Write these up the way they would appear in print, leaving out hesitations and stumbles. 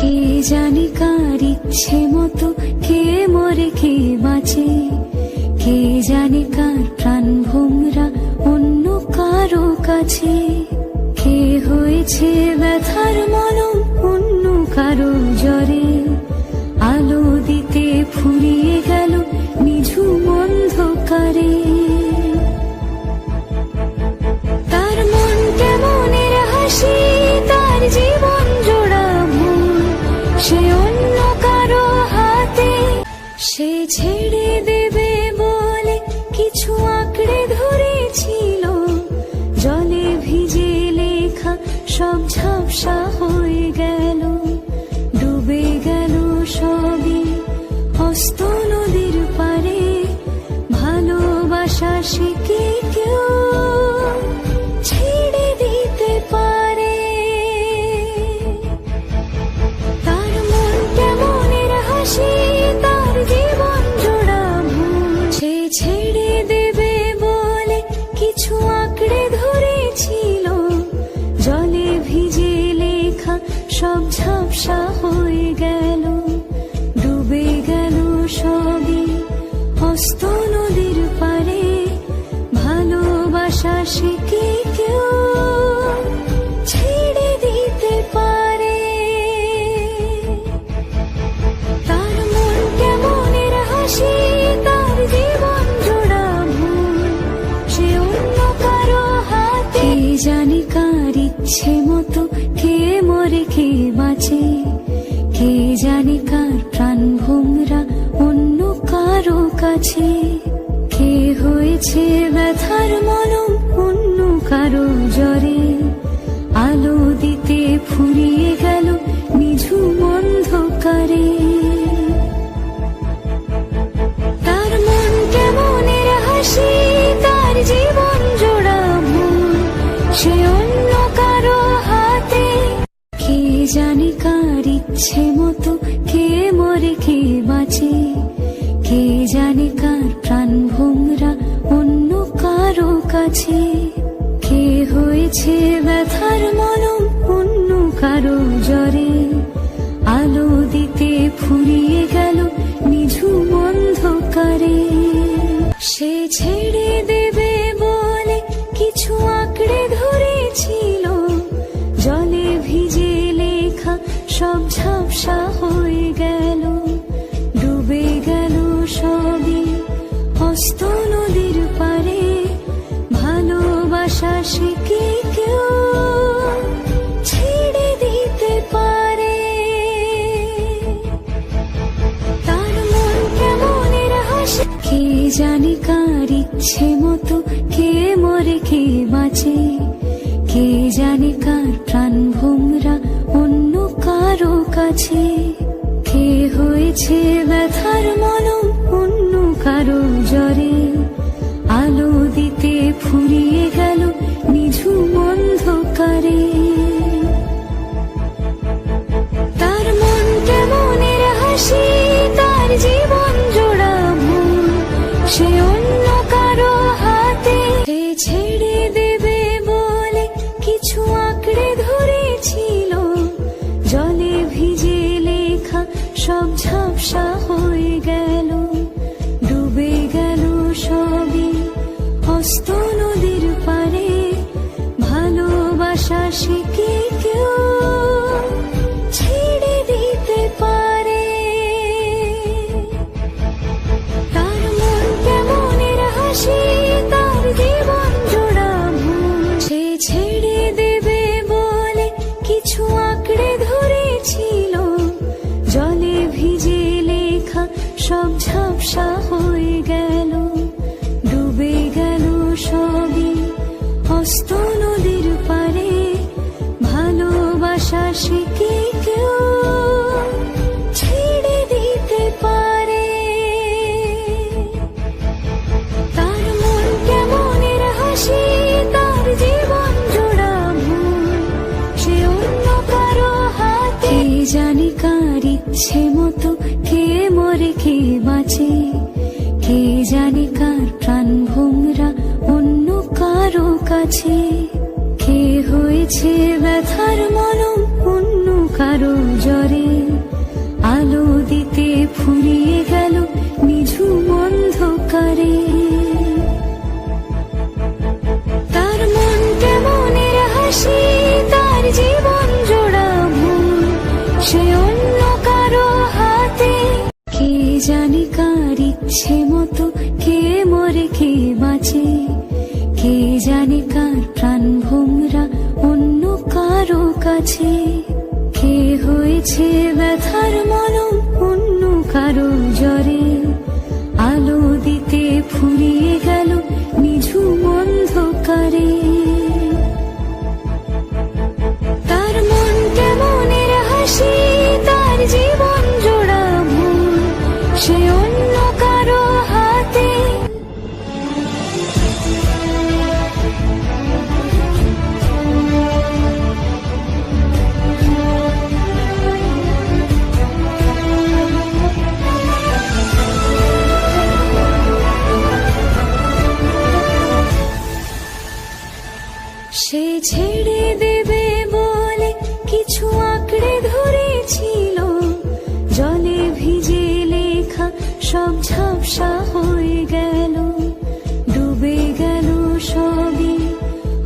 কে জানে কার ইচ্ছে মতো কে মরে কে বাঁচে, কে জানে কার প্রাণ ভোমরা অন্য কারো কাছে, কে হয়েছে ব্যথার মলম অন্য কারো জ্বরে, আলো দিতে ফুরিয়ে গেল নিঝুম অন্ধকারে। তার মন কেমনের হাসি, তার জীবন জোড়া ভুল, সে অন্য কারো হাতে, সে ছেড়ে দেবে বলে কিছু আঁকড়ে ধরেছিল, জলে ভিজে লেখা সব ঝাপসা হয়ে গেল, ডুবে গেল সবই হস্ত নদীর পারে, ভালোবাসা সে কি কেউ ছেড়ে দিতে পারে? তার মন কেমনের হাসি, তার জীবন জোড়া ভুল, সে ছেড়ে দেবে বলে কিছু আঁকড়ে ধরেছিল, জলে ভিজে লেখা সব ঝাপসা হয়ে গেল, ডুবে গেল সবই হস্ত নদীর পারে, ভালোবাসা সে কি কেউ ছেড়ে দিতে পারে? তার মন কেমনের হাসি, তার জীবন জোড়া ভুল, সে অন্য কারো হাতে, কে জানে কার ইচ্ছে মতো কে মরে কে বাঁচে, কে জানে কার প্রাণ ভোমরা অন্য কারো কাছে, কে হয়েছে ব্যথার মলম অন্য কারো জ্বরে, আলো দিতে ফুরিয়ে গেল নিঝুম অন্ধকারে। তার মন কেমনের হাসি, তার জীবন জোড়া ভুল, সে অন্য কারো হাতে, কে জানে কার ইচ্ছে মতো কে মরে কে বাঁচে, কে জানে কার প্রাণ ভোমরা অন্য কারো কাছে, কে হয়েছে ব্যথার মলম অন্য কারো জ্বরে, আলো দিতে ফুরিয়ে গেল নিঝুম অন্ধকারে। সে ছেড়ে দেবে বলে কিছু আঁকড়ে ধরেছিল, জলে ভিজে লেখা সব ঝাপসা হয়ে গেল, ডুবে গেল সবই হস্ত নদীর পারে, ভালোবাসা সে কি কেউ ছেড়ে দিতে পারে? তার মন কেমনের হাসি, কে জানে কার ইচ্ছে মতো কে মরে কে বাঁচে, কে জানে কার প্রাণ ভোমরা অন্য কারো কাছে, কে হয়েছে ব্যথার মলম অন্য কারো জ্বরে, আলো দিতে ফুরিয়ে গেল নিঝুম অন্ধকারে। তার মন কেমনের হাসি, তার জীবন জোড়া ভুল, সে অন্য কারো হাতে, সে ছেড়ে দেবে বলে কিছু আঁকড়ে ধরেছিল, জলে ভিজে লেখা সব ঝাপসা হয়ে গেল, ডুবে গেল সবই হস্ত নদীর পারে, ভালোবাসা সে কি কেউ ছেড়ে দিতে পারে? তার মন কেমনের হাসি, তার জীবন জোড়া ভুল, সে ছেড়ে দেবে বলে কিছু আঁকড়ে ধরেছিল, জলে ভিজে লেখা সব ঝাপসা হয়ে গেল, ডুবে গেল সবই হস্ত নদীর পারে, ভালোবাসা সে কি কেউ ছেড়ে দিতে পারে? তার মন কেমনের হাসি, তার জীবন জোড়া ভুল, সে অন্য কারো হাতে, কে জানে কার ইচ্ছে মতো কে মরে কে বাঁচে, কে জানে কার প্রাণ ভোমরা অন্য কারো কাছে, কে হয়েছে ব্যথার মলম অন্য কারো জ্বরে। ফুরিয়ে গেল নিঝুম অন্ধকারে। তার মন কেমনের হাসি, তার জীবন জোড়া ভুল, সে অন্য কারো হাতে। কে জানে কার ইচ্ছে মতো কে মরে কে বাঁচে, কে জানে কার প্রাণ ভোমরা অন্য কারো কাছে। কে হয়েছে ব্যথার মলম অন্য কারো জ্বরে, আলো দিতে ফুরিয়ে গেল নিঝুম অন্ধকারে। তার মন কেমনের হাসি, তার জীবন জোড়া ভুল, সে অন্য কারো হাতে। সে ছেড়ে দেবে বলে কিছু আঁকড়ে ধরেছিল, জলে ভিজে লেখা সব ঝাপসা হয়ে গেল। ডুবে গেল সবই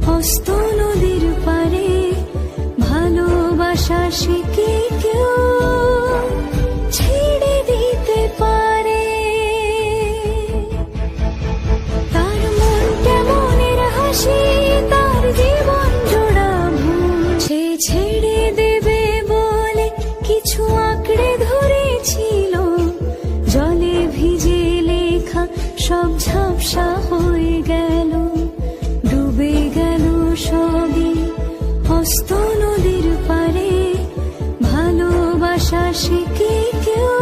হস্ত নদীর পারে, ভালোবাসা সে কি কেউ ছেড়ে দিতে পারে? তার মন কেমনের হাসি, তার জীবন জোড়া ভুল, সে ছেড়ে দেবে বলে কিছু আঁকড়ে ধরেছিল, জলে ভিজে লেখা সব ঝাপসা হয়ে গেল। ডুবে গেল সবই হস্ত নদীর পারে, ভালোবাসা সে কি কেউ